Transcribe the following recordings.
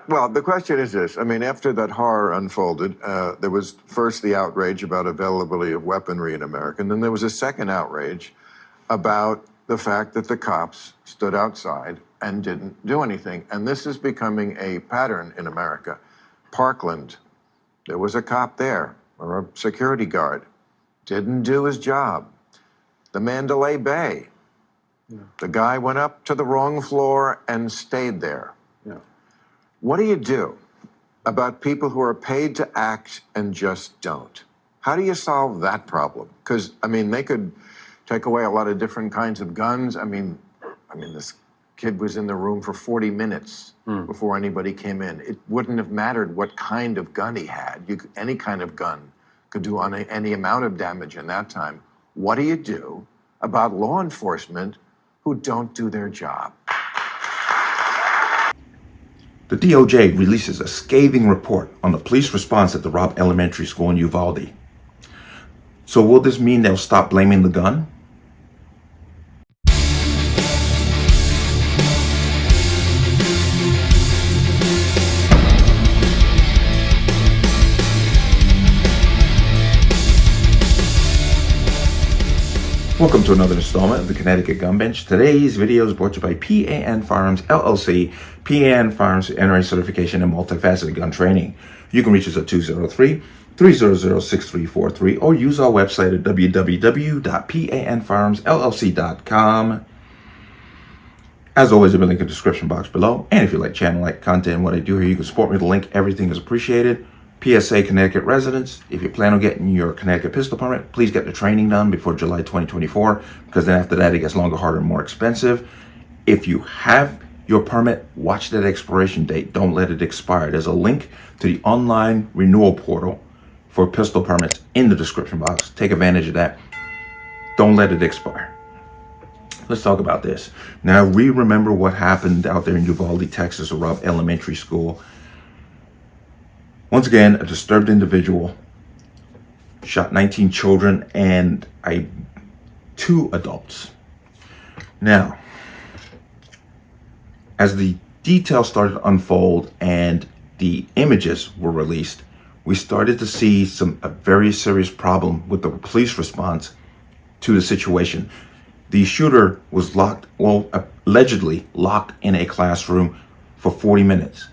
Well, the question is this. I mean, after that horror unfolded, there was first the outrage about availability of weaponry in America, and then there was a second outrage about the fact that the cops stood outside and didn't do anything. And this is becoming a pattern in America. Parkland, there was a cop there, or a security guard, didn't do his job. The Mandalay Bay, the guy went up to the wrong floor and stayed there. What do you do about people who are paid to act and just don't? How do you solve that problem? Because, I mean, they could take away a lot of different kinds of guns. I mean, this kid was in the room for 40 minutes before anybody came in. It wouldn't have mattered what kind of gun he had. Any kind of gun could do any amount of damage in that time. What do you do about law enforcement who don't do their job? The DOJ releases a scathing report on the police response at the Robb Elementary School in Uvalde. So will this mean they'll stop blaming the gun? Welcome to another installment of the Connecticut Gun Bench. Today's video is brought to you by P.A.N. Firearms, LLC. P.A.N. Firearms NRA certification and multifaceted gun training. You can reach us at 203-300-6343 or use our website at www.panfirearmsllc.com. As always, there'll be a link in the description box below. And if you like channel, like content, and what I do here, you can support me with a link. Everything is appreciated. PSA Connecticut residents, if you plan on getting your Connecticut pistol permit, please get the training done before July 2024, because then after that it gets longer, harder, and more expensive. If you have your permit, watch that expiration date. Don't let it expire. There's a link to the online renewal portal for pistol permits in the description box. Take advantage of that. Don't let it expire. Let's talk about this. Now, we remember what happened out there in Uvalde, Texas, at Robb Elementary School. Once again, a disturbed individual shot 19 children and 2 adults. Now, as the details started to unfold and the images were released, we started to see a very serious problem with the police response to the situation. The shooter was allegedly locked in a classroom for 40 minutes,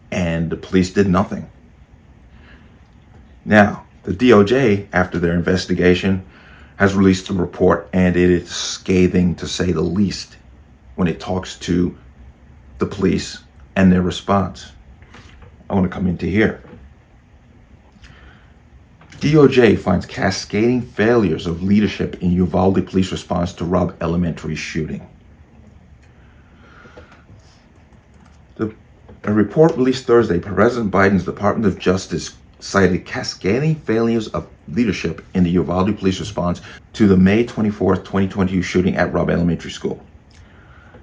and the police did nothing. Now, the DOJ, after their investigation, has released a report, and it is scathing to say the least when it talks to the police and their response. I want to come into here. DOJ finds cascading failures of leadership in Uvalde police response to Robb Elementary shooting. A report released Thursday, President Biden's Department of Justice cited cascading failures of leadership in the Uvalde police response to the May 24, 2022 shooting at Robb Elementary School.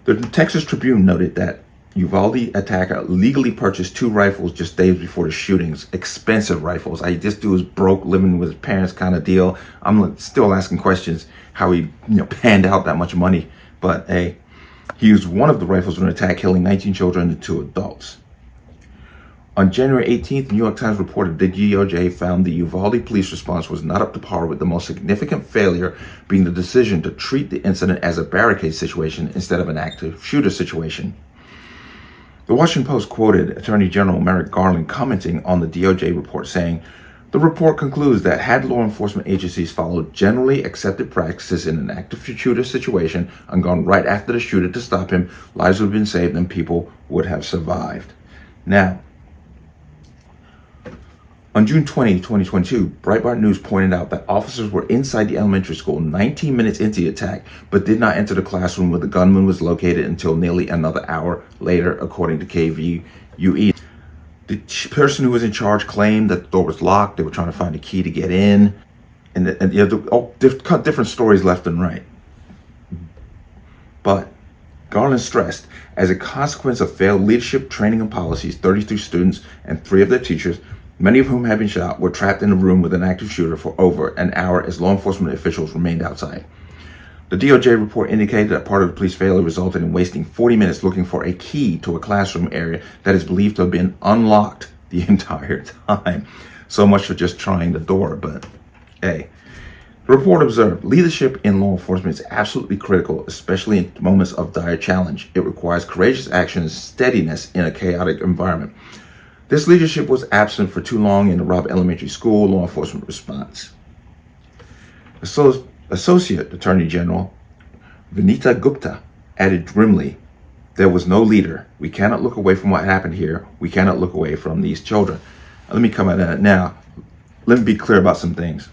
The Texas Tribune noted that Uvalde attacker legally purchased 2 rifles just days before the shootings. Expensive rifles. This dude was broke, living with his parents kind of deal. I'm still asking questions how he panned out that much money. But hey, he used one of the rifles in an attack, killing 19 children and 2 adults. On January 18th, the New York Times reported the DOJ found the Uvalde police response was not up to par, with the most significant failure being the decision to treat the incident as a barricade situation instead of an active shooter situation. The Washington Post quoted Attorney General Merrick Garland commenting on the DOJ report, saying, "The report concludes that had law enforcement agencies followed generally accepted practices in an active shooter situation and gone right after the shooter to stop him, lives would have been saved and people would have survived." Now, on June 20, 2022, Breitbart News pointed out that officers were inside the elementary school 19 minutes into the attack, but did not enter the classroom where the gunman was located until nearly another hour later, according to KVUE. The person who was in charge claimed that the door was locked. They were trying to find a key to get in, different stories left and right. But Garland stressed, as a consequence of failed leadership, training, and policies, 33 students and 3 of their teachers, many of whom had been shot, were trapped in a room with an active shooter for over an hour as law enforcement officials remained outside. The DOJ report indicated that part of the police failure resulted in wasting 40 minutes looking for a key to a classroom area that is believed to have been unlocked the entire time. So much for just trying the door, but hey. The report observed, leadership in law enforcement is absolutely critical, especially in moments of dire challenge. It requires courageous action and steadiness in a chaotic environment. This leadership was absent for too long in the Robb Elementary School law enforcement response. Associate Attorney General Vinita Gupta added grimly, there was no leader. We cannot look away from what happened here. We cannot look away from these children. Let me come at that now. Let me be clear about some things.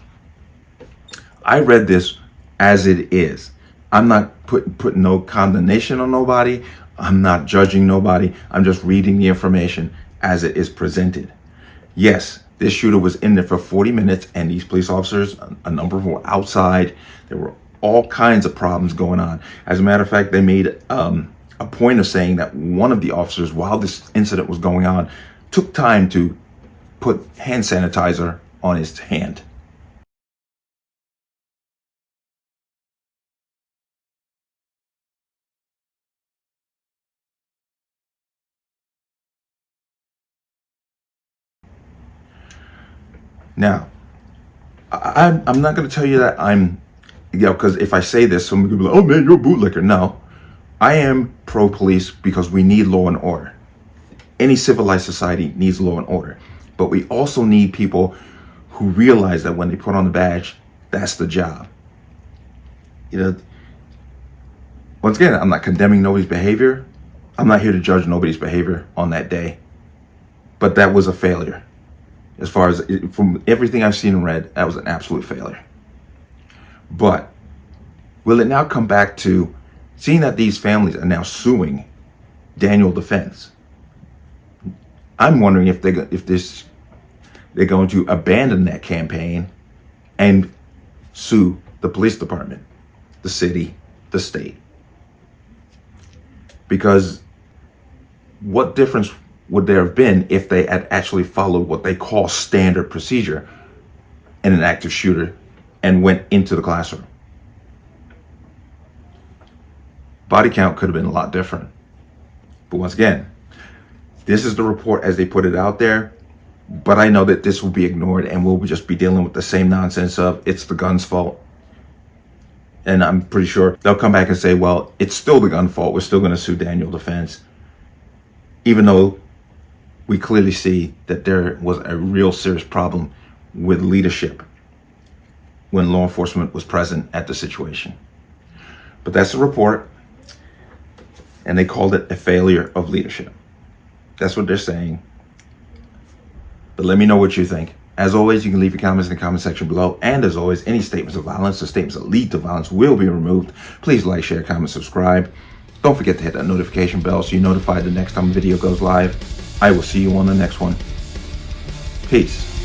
I read this as it is. I'm not putting no condemnation on nobody. I'm not judging nobody. I'm just reading the information as it is presented. Yes, this shooter was in there for 40 minutes and these police officers, a number of them were outside. There were all kinds of problems going on. As a matter of fact, they made a point of saying that one of the officers, while this incident was going on, took time to put hand sanitizer on his hand. Now, I'm not going to tell you that I'm, because if I say this, someone could be like, oh man, you're a bootlicker. No, I am pro-police because we need law and order. Any civilized society needs law and order. But we also need people who realize that when they put on the badge, that's the job. Once again, I'm not condemning nobody's behavior. I'm not here to judge nobody's behavior on that day. But that was a failure. As far as, from everything I've seen and read, that was an absolute failure. But will it now come back to seeing that these families are now suing Daniel Defense? I'm wondering if they're going to abandon that campaign and sue the police department, the city, the state. Because what difference would there have been if they had actually followed what they call standard procedure in an active shooter and went into the classroom? Body count could have been a lot different. But once again, this is the report as they put it out there. But I know that this will be ignored and we'll just be dealing with the same nonsense of it's the gun's fault. And I'm pretty sure they'll come back and say, well, it's still the gun's fault. We're still going to sue Daniel Defense. Even though we clearly see that there was a real serious problem with leadership when law enforcement was present at the situation. But that's the report. And they called it a failure of leadership. That's what they're saying. But let me know what you think. As always, you can leave your comments in the comment section below. And as always, any statements of violence or statements that lead to violence will be removed. Please like, share, comment, subscribe. Don't forget to hit that notification bell so you're notified the next time a video goes live. I will see you on the next one. Peace.